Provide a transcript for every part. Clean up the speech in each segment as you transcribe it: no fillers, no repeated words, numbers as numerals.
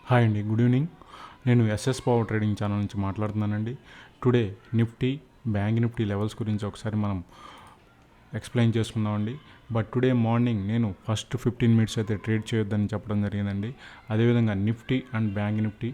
Hi అండి, good evening. నేను SS power trading channel నుంచి మాట్లాడుతున్నానండి. Today Nifty, bank Nifty levels గురించి ఒకసారి మనం ఎక్స్ప్లెయిన్ చేసుకుందామండి. బట్ టుడే మార్నింగ్ నేను ఫస్ట్ 15 మినిట్స్ అయితే ట్రేడ్ చేయొద్దని చెప్పడం జరిగిందండి. అదేవిధంగా నిఫ్టీ అండ్ బ్యాంక్ నిఫ్టీ,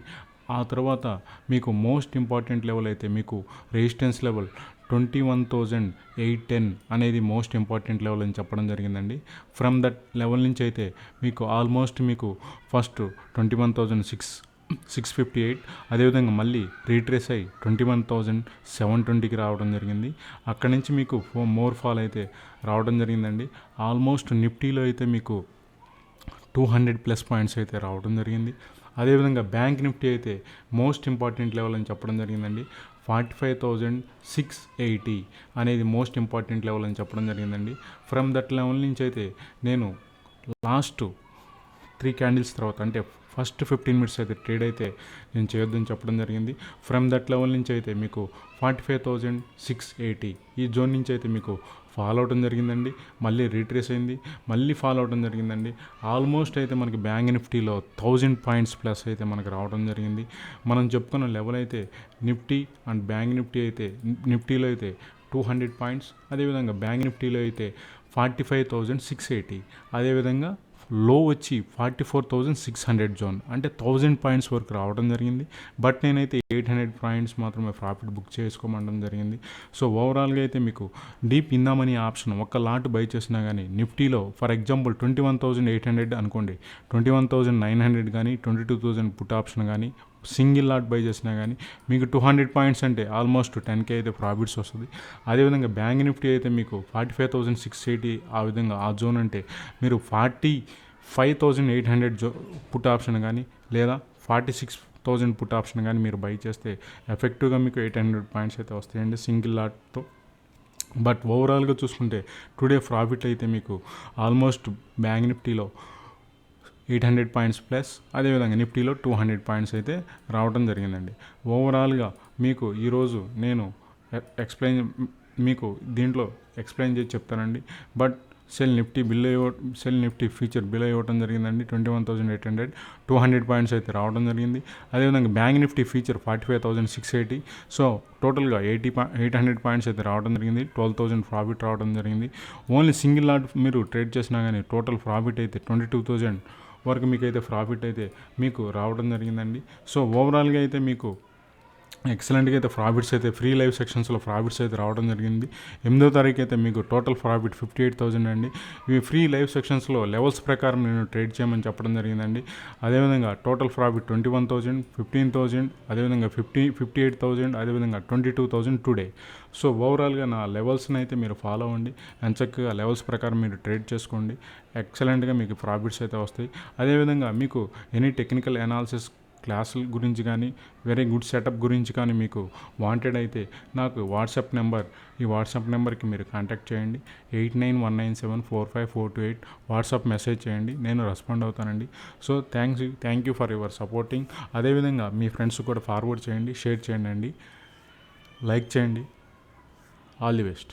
ఆ తర్వాత మీకు మోస్ట్ ఇంపార్టెంట్ లెవెల్ అయితే మీకు రెసిస్టెన్స్ లెవెల్ 21,810 అనేది మోస్ట్ ఇంపార్టెంట్ లెవెల్ అని చెప్పడం జరిగిందండి. ఫ్రమ్ దట్ లెవెల్ నుంచి అయితే మీకు ఆల్మోస్ట్ మీకు ఫస్ట్ 21,658, అదేవిధంగా మళ్ళీ రీట్రేస్ అయ్యి 21,720కి రావడం జరిగింది. అక్కడి నుంచి మీకు మోర్ ఫాల్ అయితే రావడం జరిగిందండి. ఆల్మోస్ట్ నిఫ్టీలో అయితే మీకు 200+ పాయింట్స్ అయితే రావడం జరిగింది. అదేవిధంగా బ్యాంక్ నిఫ్టీ అయితే మోస్ట్ ఇంపార్టెంట్ లెవెల్ అని చెప్పడం జరిగిందండి. 45,680 అనేది మోస్ట్ ఇంపార్టెంట్ లెవెల్ అని చెప్పడం జరిగిందండి. ఫ్రమ్ దట్ లెవెల్ నుంచి అయితే నేను లాస్ట్ 3 క్యాండిల్స్ తర్వాత అంటే ఫస్ట్ 15 మినిట్స్ అయితే ట్రేడ్ అయితే నేను చేయొద్దని చెప్పడం జరిగింది. ఫ్రమ్ దట్ లెవెల్ నుంచి అయితే మీకు 45,680 ఈ జోన్ నుంచి అయితే మీకు ఫాల్ అవడం జరిగిందండి. మళ్ళీ రీట్రేస్ అయింది, మళ్ళీ ఫాల్ అవడం జరిగిందండి. ఆల్మోస్ట్ అయితే మనకి బ్యాంక్ నిఫ్టీలో 1000 పాయింట్స్ ప్లస్ అయితే మనకు రావడం జరిగింది. మనం చెప్పుకున్న లెవెల్ అయితే నిఫ్టీ అండ్ బ్యాంక్ నిఫ్టీ అయితే నిఫ్టీలో అయితే 200 పాయింట్స్, అదేవిధంగా బ్యాంక్ నిఫ్టీలో అయితే 45,680, అదేవిధంగా లో వచ్చి 44,600 జోన్ అంటే 1000 పాయింట్స్ వరకు రావడం జరిగింది. బట్ నేనైతే 800 పాయింట్స్ మాత్రమే ప్రాఫిట్ బుక్ చేసుకోమడం జరిగింది. సో ఓవరాల్గా అయితే మీకు డీప్ ఇందామనీ ఆప్షన్ ఒక్క లాట్ బై చేసినా కానీ నిఫ్టీలో ఫర్ ఎగ్జాంపుల్ 21,800 అనుకోండి, 21,900 కానీ 22,000 పుట్ ఆప్షన్ కానీ సింగిల్ లాట్ బై చేసినా కానీ మీకు 200 పాయింట్స్ అంటే ఆల్మోస్ట్ 10K అయితే ప్రాఫిట్స్ వస్తుంది. అదేవిధంగా బ్యాంక్ నిఫ్టీ అయితే మీకు 45,680 ఆ విధంగా ఆ జోన్ అంటే మీరు 45,800 పుట్ ఆప్షన్ కానీ లేదా 46,000 పుట్ ఆప్షన్ కానీ మీరు బై చేస్తే ఎఫెక్టివ్గా మీకు 800 పాయింట్స్ అయితే వస్తాయండి సింగిల్ లాట్తో. బట్ ఓవరాల్గా చూసుకుంటే టుడే ప్రాఫిట్ అయితే మీకు ఆల్మోస్ట్ బ్యాంక్ నిఫ్టీలో 800 పాయింట్స్ ప్లస్, అదేవిధంగా నిఫ్టీలో 200 పాయింట్స్ అయితే రావడం జరిగిందండి. ఓవరాల్గా మీకు ఈరోజు నేను మీకు దీంట్లో ఎక్స్ప్లెయిన్ చేసి చెప్తానండి. But cell Nifty future bill ఇవ్వడం జరిగిందండి 21,800, 200 పాయింట్స్ అయితే రావడం జరిగింది. అదేవిధంగా బ్యాంక్ నిఫ్టీ ఫ్యూచర్ 45,680, సో టోటల్గా 800 పాయింట్స్ అయితే రావడం జరిగింది. 12,000 ప్రాఫిట్ రావడం జరిగింది. ఓన్లీ సింగిల్ లాట్ మీరు ట్రేడ్ చేసినా కానీ టోటల్ ప్రాఫిట్ అయితే 22,000 వరకు మీకు అయితే ప్రాఫిట్ అయితే మీకు రావడం జరిగిందండి. సో ఓవరాల్గా అయితే మీకు ఎక్సలెంట్గా అయితే ప్రాఫిట్స్ అయితే ఫ్రీ లైవ్ సెక్షన్స్లో ప్రాఫిట్స్ అయితే రావడం జరిగింది. 8వ తారీఖు అయితే మీకు టోటల్ ప్రాఫిట్ 58,000 అండి. ఇవి ఫ్రీ లైవ్ సెక్షన్స్లో లెవెల్స్ ప్రకారం నేను ట్రేడ్ చేయమని చెప్పడం జరిగిందండి. అదేవిధంగా టోటల్ ప్రాఫిట్ 21,000, 15,000, అదేవిధంగా 58,000, అదేవిధంగా 22,000 టుడే. సో ఓవరాల్గా నా లెవెల్స్ని అయితే మీరు ఫాలో అవ్వండి అండ్ చక్కగా లెవెల్స్ ప్రకారం మీరు ట్రేడ్ చేసుకోండి. ఎక్సలెంట్గా మీకు ప్రాఫిట్స్ అయితే వస్తాయి. అదేవిధంగా మీకు ఎనీ టెక్నికల్ అనాలిసిస్ క్లాసుల గురించి కానీ వెరీ గుడ్ సెటప్ గురించి కానీ మీకు వాంటెడ్ అయితే నాకు ఈ వాట్సాప్ నెంబర్కి మీరు కాంటాక్ట్ చేయండి. 8919745428 వాట్సాప్ మెసేజ్ చేయండి, నేను రెస్పాండ్ అవుతానండి. So thank you for your supporting. అదేవిధంగా మీ ఫ్రెండ్స్ కూడా ఫార్వర్డ్ చేయండి, షేర్ చేయండి అండి, లైక్ చేయండి. All the best.